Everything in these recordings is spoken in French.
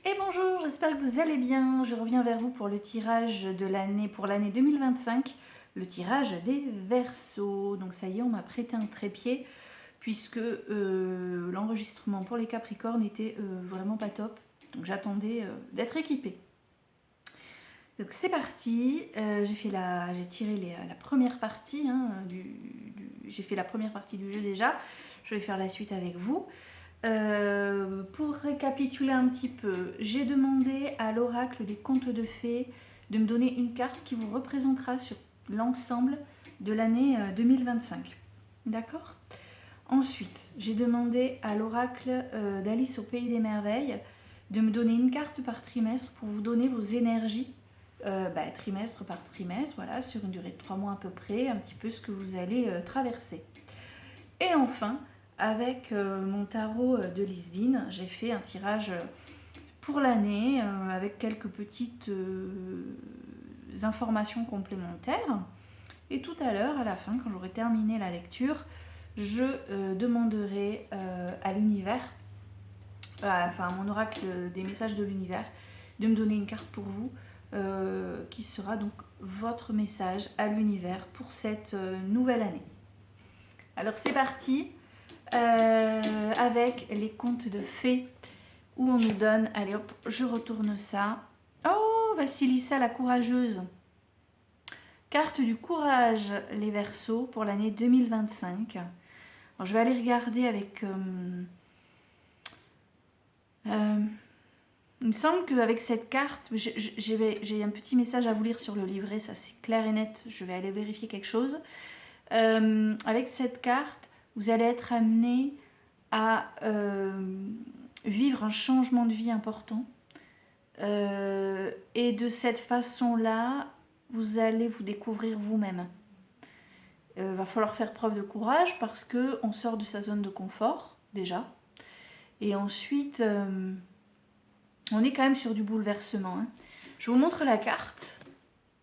Et bonjour, j'espère que vous allez bien. Je reviens vers vous pour le tirage de l'année, pour l'année 2025, le tirage des Verseaux. Donc ça y est, on m'a prêté un trépied puisque l'enregistrement pour les Capricornes était vraiment pas top. Donc j'attendais d'être équipée. Donc c'est parti. J'ai tiré la première partie j'ai fait la première partie du jeu déjà. Je vais faire la suite avec vous. Pour récapituler un petit peu, j'ai demandé à l'oracle des contes de fées de me donner une carte qui vous représentera sur l'ensemble de l'année 2025. D'accord? Ensuite, j'ai demandé à l'oracle d'Alice au Pays des Merveilles de me donner une carte par trimestre pour vous donner vos énergies trimestre par trimestre, voilà, sur une durée de 3 mois à peu près, un petit peu ce que vous allez traverser. Et enfin, avec mon tarot de Lisdine, j'ai fait un tirage pour l'année avec quelques petites informations complémentaires. Et tout à l'heure, à la fin, quand j'aurai terminé la lecture, je demanderai à l'univers, à mon oracle des messages de l'univers, de me donner une carte pour vous, qui sera donc votre message à l'univers pour cette nouvelle année. Alors c'est parti avec les contes de fées où on nous donne, allez hop, je retourne ça. Oh, Vassilissa la courageuse. Carte du courage, les Verseaux, pour l'année 2025. Alors, je vais aller regarder avec... il me semble qu'avec cette carte, j'ai un petit message à vous lire sur le livret, ça c'est clair et net, je vais aller vérifier quelque chose. Avec cette carte, vous allez être amené à vivre un changement de vie important. Et de cette façon-là, vous allez vous découvrir vous-même. Va falloir faire preuve de courage parce qu'on sort de sa zone de confort, déjà. Et ensuite, on est quand même sur du bouleversement. Hein. Je vous montre la carte.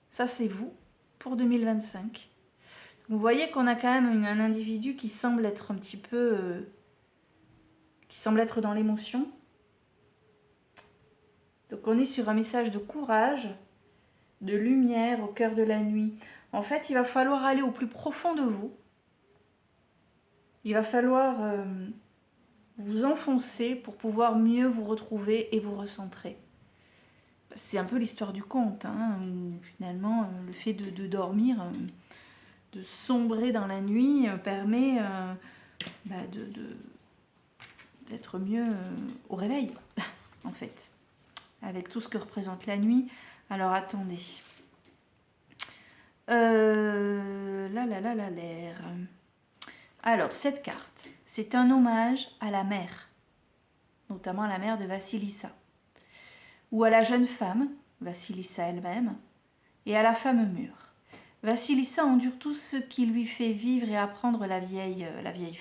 Ça, c'est vous, pour 2025. Vous voyez qu'on a quand même un individu qui semble être un petit peu... qui semble être dans l'émotion. Donc on est sur un message de courage, de lumière au cœur de la nuit. En fait, il va falloir aller au plus profond de vous. Il va falloir vous enfoncer pour pouvoir mieux vous retrouver et vous recentrer. C'est un peu l'histoire du conte, hein, où finalement le fait de dormir, de sombrer dans la nuit, permet d'être mieux au réveil, en fait, avec tout ce que représente la nuit. Alors attendez. L'air. Alors, cette carte, c'est un hommage à la mère, notamment à la mère de Vassilissa, ou à la jeune femme, Vassilissa elle-même, et à la femme mûre. Vassilissa endure tout ce qui lui fait vivre et apprendre la vieille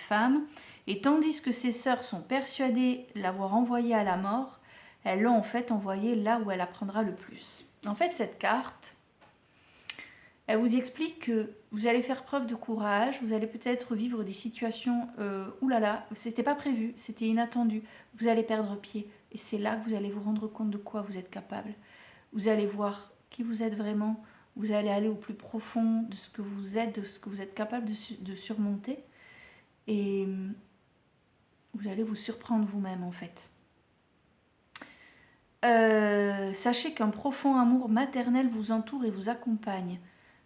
femme, et tandis que ses sœurs sont persuadées l'avoir envoyée à la mort, elles l'ont en fait envoyée là où elle apprendra le plus. En fait, cette carte, elle vous explique que vous allez faire preuve de courage, vous allez peut-être vivre des situations, oulala, c'était pas prévu, c'était inattendu, vous allez perdre pied, et c'est là que vous allez vous rendre compte de quoi vous êtes capable. Vous allez voir qui vous êtes vraiment, vous allez aller au plus profond de ce que vous êtes, de ce que vous êtes capable de surmonter, et vous allez vous surprendre vous-même en fait. Sachez qu'un profond amour maternel vous entoure et vous accompagne.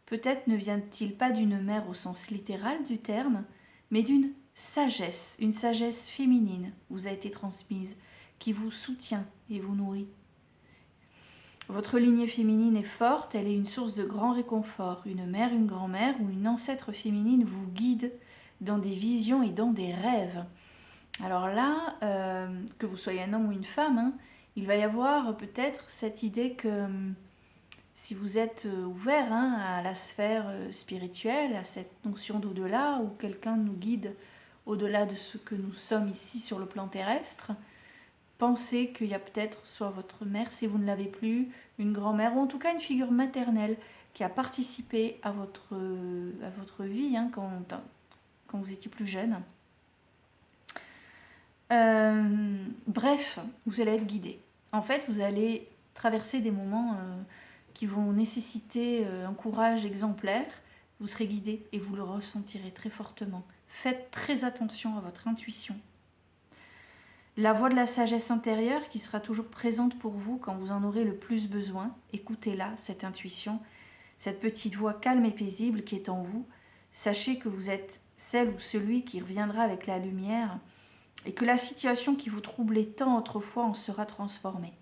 Peut-être ne vient-il pas d'une mère au sens littéral du terme, mais d'une sagesse, une sagesse féminine vous a été transmise, qui vous soutient et vous nourrit. Votre lignée féminine est forte, elle est une source de grand réconfort. Une mère, une grand-mère ou une ancêtre féminine vous guide dans des visions et dans des rêves. Alors là, que vous soyez un homme ou une femme, hein, il va y avoir peut-être cette idée que si vous êtes ouvert à la sphère spirituelle, à cette notion d'au-delà, où quelqu'un nous guide au-delà de ce que nous sommes ici sur le plan terrestre, pensez qu'il y a peut-être soit votre mère, si vous ne l'avez plus, une grand-mère, ou en tout cas une figure maternelle qui a participé à votre vie quand vous étiez plus jeune. Bref, vous allez être guidé. En fait, vous allez traverser des moments qui vont nécessiter un courage exemplaire. Vous serez guidé et vous le ressentirez très fortement. Faites très attention à votre intuition. La voix de la sagesse intérieure qui sera toujours présente pour vous quand vous en aurez le plus besoin. Écoutez-la, cette intuition, cette petite voix calme et paisible qui est en vous. Sachez que vous êtes celle ou celui qui reviendra avec la lumière et que la situation qui vous troublait tant autrefois en sera transformée.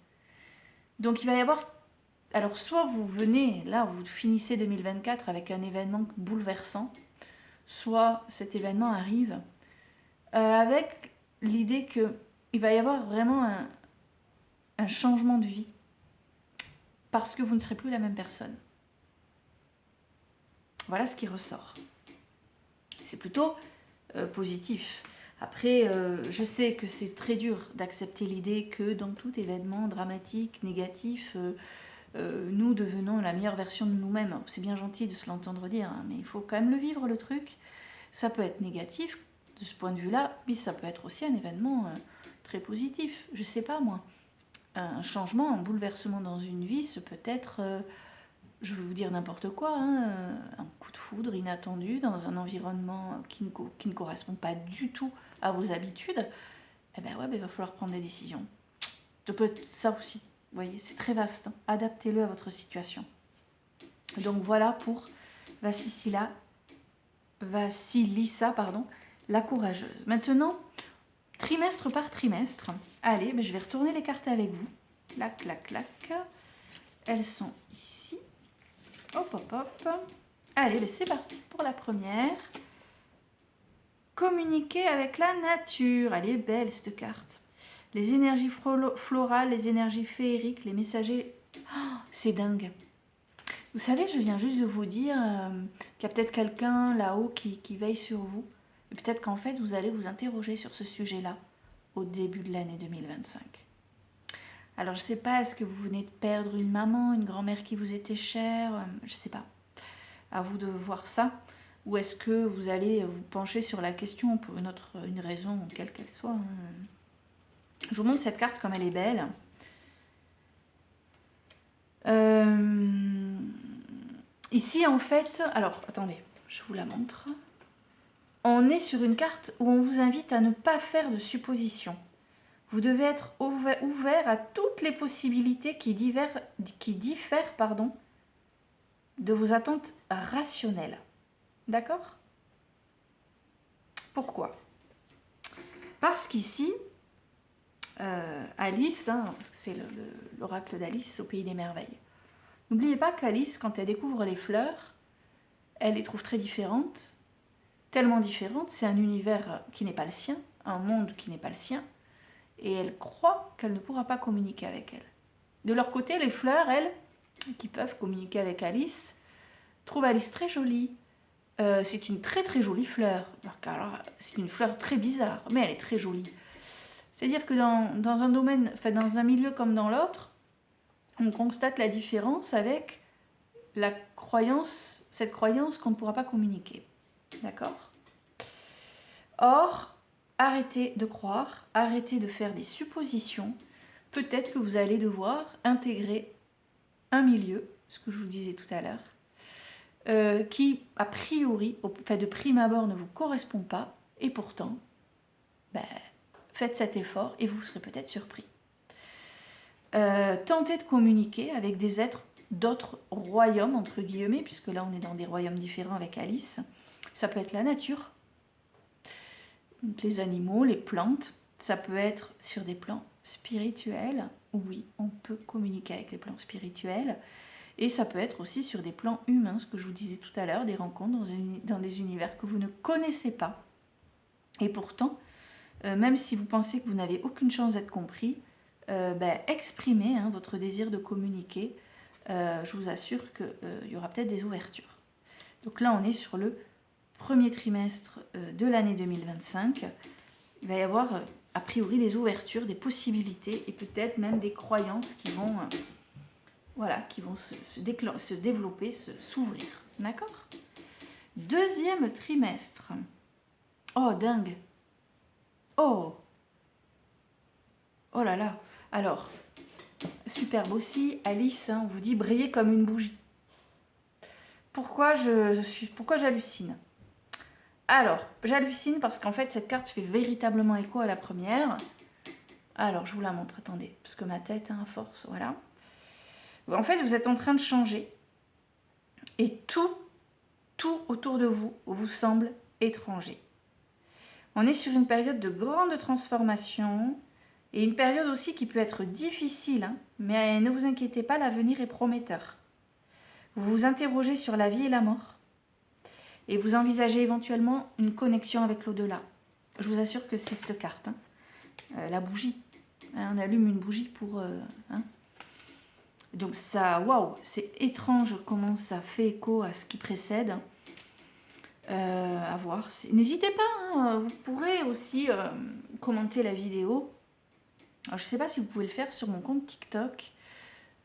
Donc il va y avoir... Alors soit vous venez, là vous finissez 2024 avec un événement bouleversant, soit cet événement arrive avec l'idée qu'il va y avoir vraiment un changement de vie parce que vous ne serez plus la même personne. Voilà ce qui ressort. C'est plutôt positif. Après, je sais que c'est très dur d'accepter l'idée que dans tout événement dramatique, négatif, nous devenons la meilleure version de nous-mêmes. C'est bien gentil de se l'entendre dire, hein, mais il faut quand même le vivre, le truc. Ça peut être négatif de ce point de vue-là, mais ça peut être aussi un événement très positif. Je sais pas, moi. Un changement, un bouleversement dans une vie, ce peut être... je vais vous dire n'importe quoi, hein, un coup de foudre inattendu dans un environnement qui ne correspond pas du tout à vos habitudes, eh ben ouais, il va falloir prendre des décisions. Ça peut être ça aussi, vous voyez, c'est très vaste, hein. Adaptez-le à votre situation. Donc voilà pour Vassilissa, la courageuse. Maintenant, trimestre par trimestre, allez, ben je vais retourner les cartes avec vous. Clac, clac, clac. Elles sont ici. Hop, hop, hop. Allez, ben c'est parti pour la première. Communiquer avec la nature. Elle est belle, cette carte. Les énergies florales, les énergies féeriques, les messagers. Oh, c'est dingue. Vous savez, je viens juste de vous dire qu'il y a peut-être quelqu'un là-haut qui veille sur vous. Et peut-être qu'en fait, vous allez vous interroger sur ce sujet-là au début de l'année 2025. Alors, je ne sais pas, est-ce que vous venez de perdre une maman, une grand-mère qui vous était chère? Je ne sais pas. À vous de voir ça. Ou est-ce que vous allez vous pencher sur la question pour une raison, quelle qu'elle soit, hein. Je vous montre cette carte comme elle est belle. Ici, en fait... Alors, attendez, je vous la montre. On est sur une carte où on vous invite à ne pas faire de suppositions. Vous devez être ouvert à toutes les possibilités qui diffèrent de vos attentes rationnelles. D'accord? Pourquoi? Parce qu'ici, Alice, hein, parce que c'est l'oracle d'Alice au Pays des Merveilles. N'oubliez pas qu'Alice, quand elle découvre les fleurs, elle les trouve très différentes, tellement différentes, c'est un univers qui n'est pas le sien, un monde qui n'est pas le sien, et elle croit qu'elle ne pourra pas communiquer avec elle. De leur côté, les fleurs, elles, qui peuvent communiquer avec Alice, trouvent Alice très jolie. C'est une très très jolie fleur. Alors, c'est une fleur très bizarre, mais elle est très jolie. C'est-à-dire que dans un domaine, enfin dans un milieu comme dans l'autre, on constate la différence avec cette croyance qu'on ne pourra pas communiquer. D'accord? Or, arrêtez de croire, arrêtez de faire des suppositions. Peut-être que vous allez devoir intégrer un milieu, ce que je vous disais tout à l'heure, qui, a priori, de prime abord, ne vous correspond pas, et pourtant, faites cet effort et vous serez peut-être surpris. Tentez de communiquer avec des êtres d'autres royaumes, entre guillemets, puisque là on est dans des royaumes différents avec Alice. Ça peut être la nature, donc les animaux, les plantes. Ça peut être sur des plans spirituels. Oui, on peut communiquer avec les plans spirituels. Et ça peut être aussi sur des plans humains, ce que je vous disais tout à l'heure, des rencontres dans des univers que vous ne connaissez pas. Et pourtant, même si vous pensez que vous n'avez aucune chance d'être compris, exprimez votre désir de communiquer. Je vous assure qu'il y aura peut-être des ouvertures. Donc là, on est sur le premier trimestre de l'année 2025. Il va y avoir a priori des ouvertures, des possibilités et peut-être même des croyances qui vont, se développer, s'ouvrir. D'accord? Deuxième trimestre. Oh, dingue! Oh là là! Alors, Superbe aussi, Alice, hein, on vous dit briller comme une bougie. Pourquoi j'hallucine? Alors, j'hallucine parce qu'en fait, cette carte fait véritablement écho à la première. Alors, je vous la montre, attendez, parce que ma tête, hein, à force, voilà. En fait, vous êtes en train de changer et tout autour de vous vous semble étranger. On est sur une période de grande transformation et une période aussi qui peut être difficile, hein, mais ne vous inquiétez pas, l'avenir est prometteur. Vous vous interrogez sur la vie et la mort et vous envisagez éventuellement une connexion avec l'au-delà. Je vous assure que c'est cette carte, hein. La bougie. Hein, on allume une bougie pour... hein. Donc ça, waouh, c'est étrange comment ça fait écho à ce qui précède. À voir. N'hésitez pas, hein, vous pourrez aussi commenter la vidéo. Alors, je ne sais pas si vous pouvez le faire sur mon compte TikTok,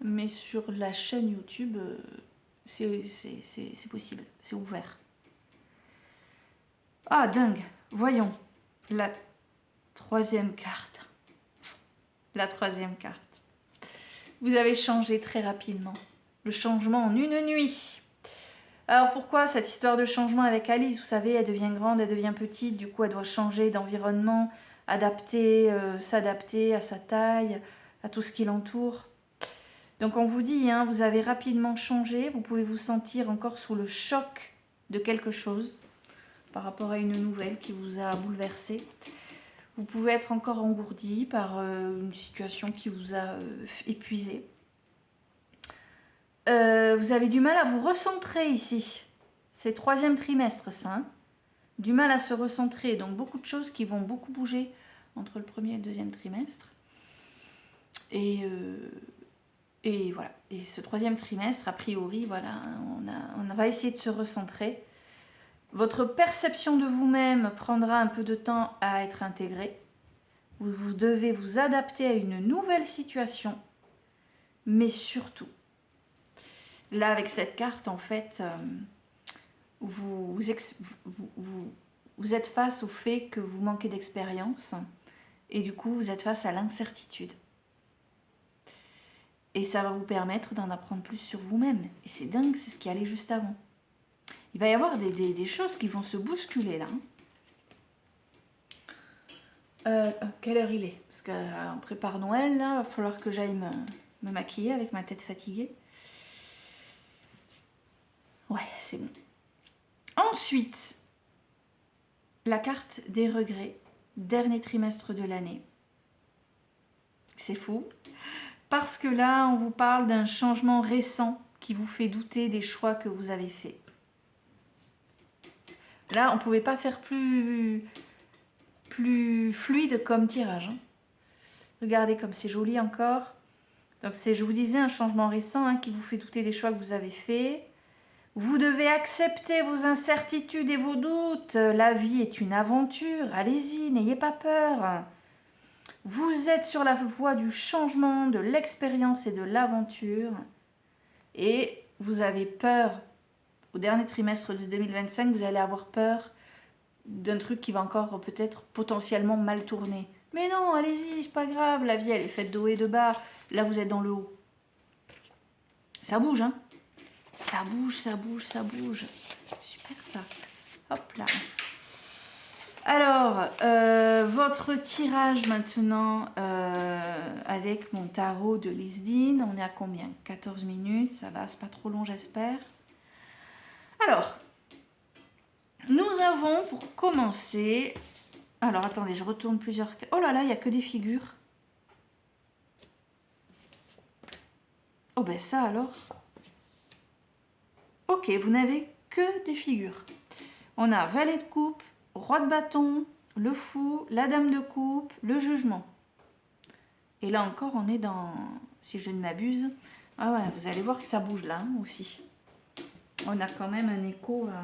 mais sur la chaîne YouTube, c'est possible, c'est ouvert. Ah, dingue. Voyons. La troisième carte. La troisième carte. Vous avez changé très rapidement. Le changement en une nuit. Alors pourquoi cette histoire de changement avec Alice? Vous savez, elle devient grande, elle devient petite, du coup elle doit changer d'environnement, s'adapter à sa taille, à tout ce qui l'entoure. Donc on vous dit, hein, vous avez rapidement changé, vous pouvez vous sentir encore sous le choc de quelque chose par rapport à une nouvelle qui vous a bouleversé. Vous pouvez être encore engourdi par une situation qui vous a épuisé. Vous avez du mal à vous recentrer ici. C'est troisième trimestre, ça. Hein, du mal à se recentrer. Donc, beaucoup de choses qui vont beaucoup bouger entre le premier et le deuxième trimestre. Et voilà. Et ce troisième trimestre, a priori, voilà, on va essayer de se recentrer. Votre perception de vous-même prendra un peu de temps à être intégrée. Vous devez vous adapter à une nouvelle situation. Mais surtout, là, avec cette carte, en fait, vous êtes face au fait que vous manquez d'expérience et du coup, vous êtes face à l'incertitude. Et ça va vous permettre d'en apprendre plus sur vous-même. Et c'est dingue, c'est ce qui allait juste avant. Il va y avoir des choses qui vont se bousculer là. Quelle heure il est? Parce qu'on prépare Noël, là, il va falloir que j'aille me maquiller avec ma tête fatiguée. Ouais, c'est bon. Ensuite, la carte des regrets, dernier trimestre de l'année. C'est fou. Parce que là, on vous parle d'un changement récent qui vous fait douter des choix que vous avez faits. Là, on ne pouvait pas faire plus fluide comme tirage. Hein. Regardez comme c'est joli encore. Donc, c'est, je vous disais, un changement récent, hein, qui vous fait douter des choix que vous avez faits. Vous devez accepter vos incertitudes et vos doutes. La vie est une aventure. Allez-y, n'ayez pas peur. Vous êtes sur la voie du changement, de l'expérience et de l'aventure. Et vous avez peur. Au dernier trimestre de 2025, vous allez avoir peur d'un truc qui va encore peut-être potentiellement mal tourner. Mais non, allez-y, c'est pas grave. La vie, elle est faite de haut et de bas. Là, vous êtes dans le haut. Ça bouge, hein? Ça bouge, ça bouge, ça bouge. Super ça. Hop là. Alors, votre tirage maintenant avec mon tarot de Lisdine. On est à combien? 14 minutes. Ça va, c'est pas trop long, j'espère. Alors, nous avons pour commencer... Alors, attendez, je retourne plusieurs... Oh là là, il n'y a que des figures. Oh ben ça alors... Ok, vous n'avez que des figures. On a valet de coupe, roi de bâton, le fou, la dame de coupe, le jugement. Et là encore, on est dans, si je ne m'abuse, ah ouais, vous allez voir que ça bouge là, hein, aussi. On a quand même un écho à...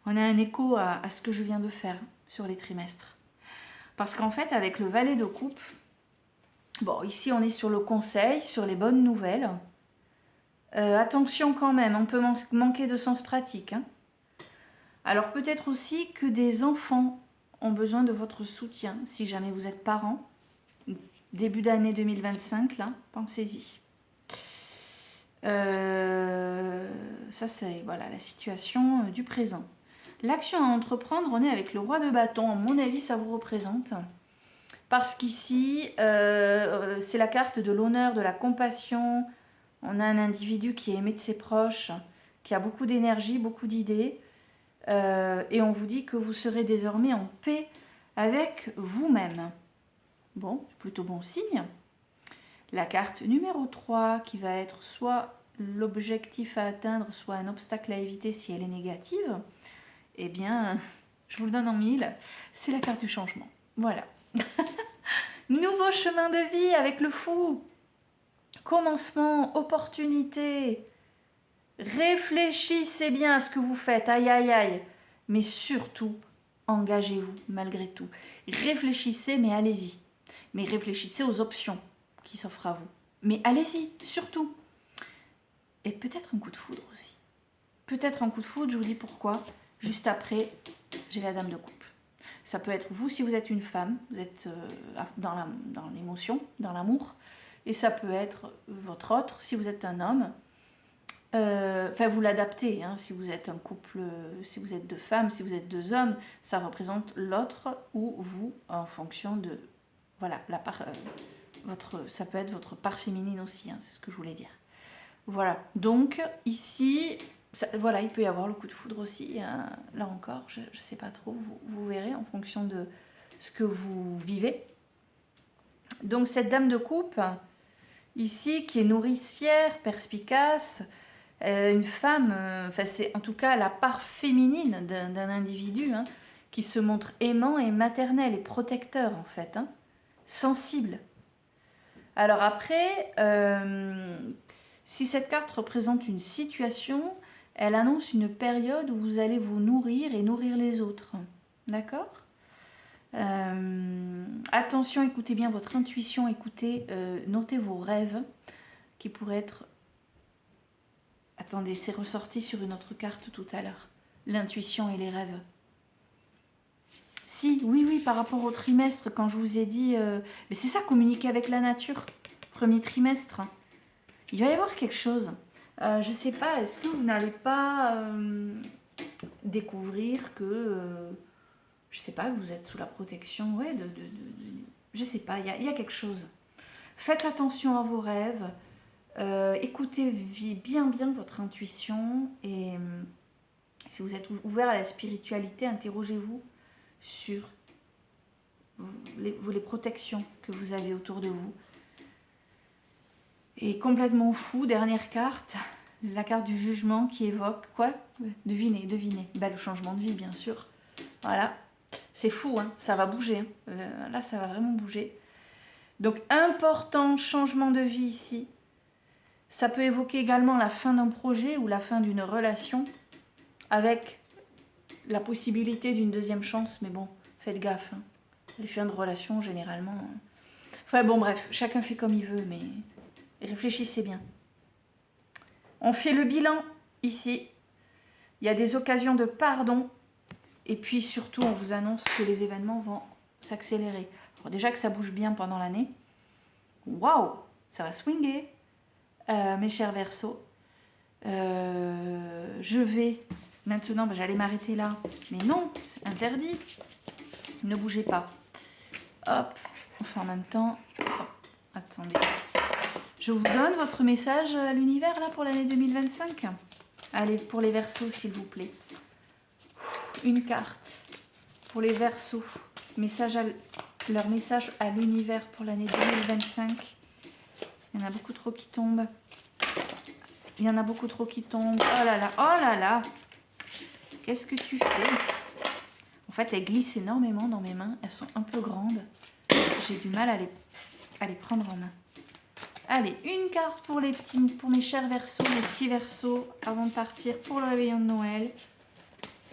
On a un écho à ce que je viens de faire sur les trimestres. Parce qu'en fait, avec le valet de coupe, bon, ici on est sur le conseil, sur les bonnes nouvelles. Attention quand même, on peut manquer de sens pratique. Hein. Alors peut-être aussi que des enfants ont besoin de votre soutien, si jamais vous êtes parent début d'année 2025, là, pensez-y. Ça, c'est voilà, la situation du présent. L'action à entreprendre, on est avec le roi de bâton. À mon avis, ça vous représente. Parce qu'ici, c'est la carte de l'honneur, de la compassion. On a un individu qui est aimé de ses proches, qui a beaucoup d'énergie, beaucoup d'idées. Et on vous dit que vous serez désormais en paix avec vous-même. Bon, c'est plutôt bon signe. La carte numéro 3 qui va être soit l'objectif à atteindre, soit un obstacle à éviter si elle est négative, eh bien, je vous le donne en mille, c'est la carte du changement. Voilà. Nouveau chemin de vie avec le fou. Commencement, opportunité. Réfléchissez bien à ce que vous faites, aïe aïe aïe. Mais surtout, engagez-vous malgré tout. Réfléchissez, mais allez-y. Mais réfléchissez aux options qui s'offrent à vous. Mais allez-y, surtout. Et peut-être un coup de foudre aussi. Peut-être un coup de foudre, je vous dis pourquoi. Juste après, j'ai la dame de coupe. Ça peut être vous si vous êtes une femme, vous êtes dans l'émotion, dans l'amour. Et ça peut être votre autre si vous êtes un homme. Enfin, vous l'adaptez, hein, si vous êtes un couple, si vous êtes deux femmes, si vous êtes deux hommes, ça représente l'autre ou vous en fonction de... Voilà, ça peut être votre part féminine aussi, hein, c'est ce que je voulais dire. Voilà, donc ici, voilà, il peut y avoir le coup de foudre aussi, hein, là encore, je ne sais pas trop, vous verrez en fonction de ce que vous vivez. Donc cette dame de coupe, ici, qui est nourricière, perspicace, une femme, enfin c'est en tout cas la part féminine d'un individu, hein, qui se montre aimant et maternel et protecteur en fait, hein, sensible. Alors après, si cette carte représente une situation, elle annonce une période où vous allez vous nourrir et nourrir les autres. D'accord ? Attention, écoutez bien votre intuition, notez vos rêves qui pourraient être... Attendez, c'est ressorti sur une autre carte tout à l'heure. L'intuition et les rêves. Si, oui, par rapport au trimestre, quand je vous ai dit... mais c'est ça, communiquer avec la nature. Premier trimestre. Il va y avoir quelque chose. Je ne sais pas, est-ce que vous n'allez pas découvrir que... je ne sais pas, que vous êtes sous la protection, ouais, je ne sais pas, il y a quelque chose. Faites attention à vos rêves. Écoutez bien votre intuition et si vous êtes ouvert à la spiritualité, interrogez-vous sur les protections que vous avez autour de vous. Et complètement fou, dernière carte, la carte du jugement qui évoque quoi? Devinez. Bah, le changement de vie, bien sûr. Voilà, c'est fou, hein, ça va bouger. Hein. Là, ça va vraiment bouger. Donc, important changement de vie ici. Ça peut évoquer également la fin d'un projet ou la fin d'une relation avec la possibilité d'une deuxième chance. Mais bon, faites gaffe. Hein. Les fins de relation, généralement... Enfin bon, bref, chacun fait comme il veut, mais réfléchissez bien. On fait le bilan ici. Il y a des occasions de pardon. Et puis surtout, on vous annonce que les événements vont s'accélérer. Alors déjà que ça bouge bien pendant l'année. Waouh, ça va swinguer. Mes chers Verseaux, je vais maintenant, j'allais m'arrêter là, mais non, c'est interdit, ne bougez pas. Hop, on fait en même temps. Hop, attendez, je vous donne votre message à l'univers là pour l'année 2025. Allez, pour les Verseaux s'il vous plaît, une carte pour les Verseaux, leur message à l'univers pour l'année 2025. Il y en a beaucoup trop qui tombent. Il y en a beaucoup trop qui tombent. Oh là là. Qu'est-ce que tu fais? En fait, elles glissent énormément dans mes mains. Elles sont un peu grandes. J'ai du mal à les prendre en main. Allez, une carte pour mes chers Verseaux, mes petits Verseaux, avant de partir pour le réveillon de Noël.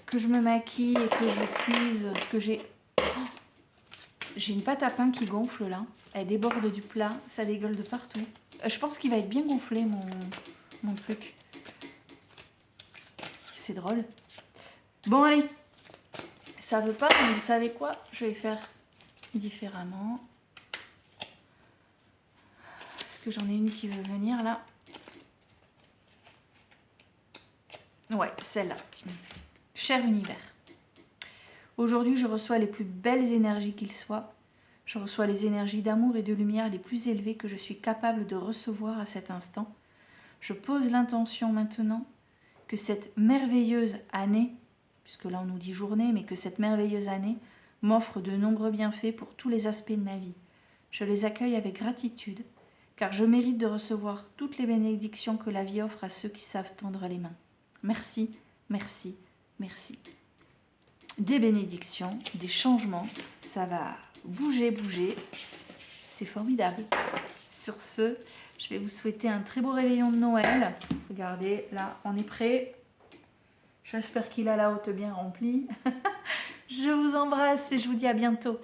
Que je me maquille et que je cuise ce que j'ai... Oh, j'ai une pâte à pain qui gonfle là. Elle déborde du plat, ça dégueule de partout. Je pense qu'il va être bien gonflé mon truc. C'est drôle. Bon allez, ça veut pas, mais vous savez quoi? Je vais faire différemment. que j'en ai une qui veut venir là. Ouais, celle-là. Cher univers. Aujourd'hui, je reçois les plus belles énergies qu'il soit. Je reçois les énergies d'amour et de lumière les plus élevées que je suis capable de recevoir à cet instant. Je pose l'intention maintenant que cette merveilleuse année, puisque là on nous dit journée, mais que cette merveilleuse année m'offre de nombreux bienfaits pour tous les aspects de ma vie. Je les accueille avec gratitude, car je mérite de recevoir toutes les bénédictions que la vie offre à ceux qui savent tendre les mains. Merci, merci, merci. Des bénédictions, des changements, ça va bouger, bouger. C'est formidable. Sur ce, je vais vous souhaiter un très beau réveillon de Noël. Regardez, là, on est prêt. J'espère qu'il a la hotte bien remplie. Je vous embrasse et je vous dis à bientôt.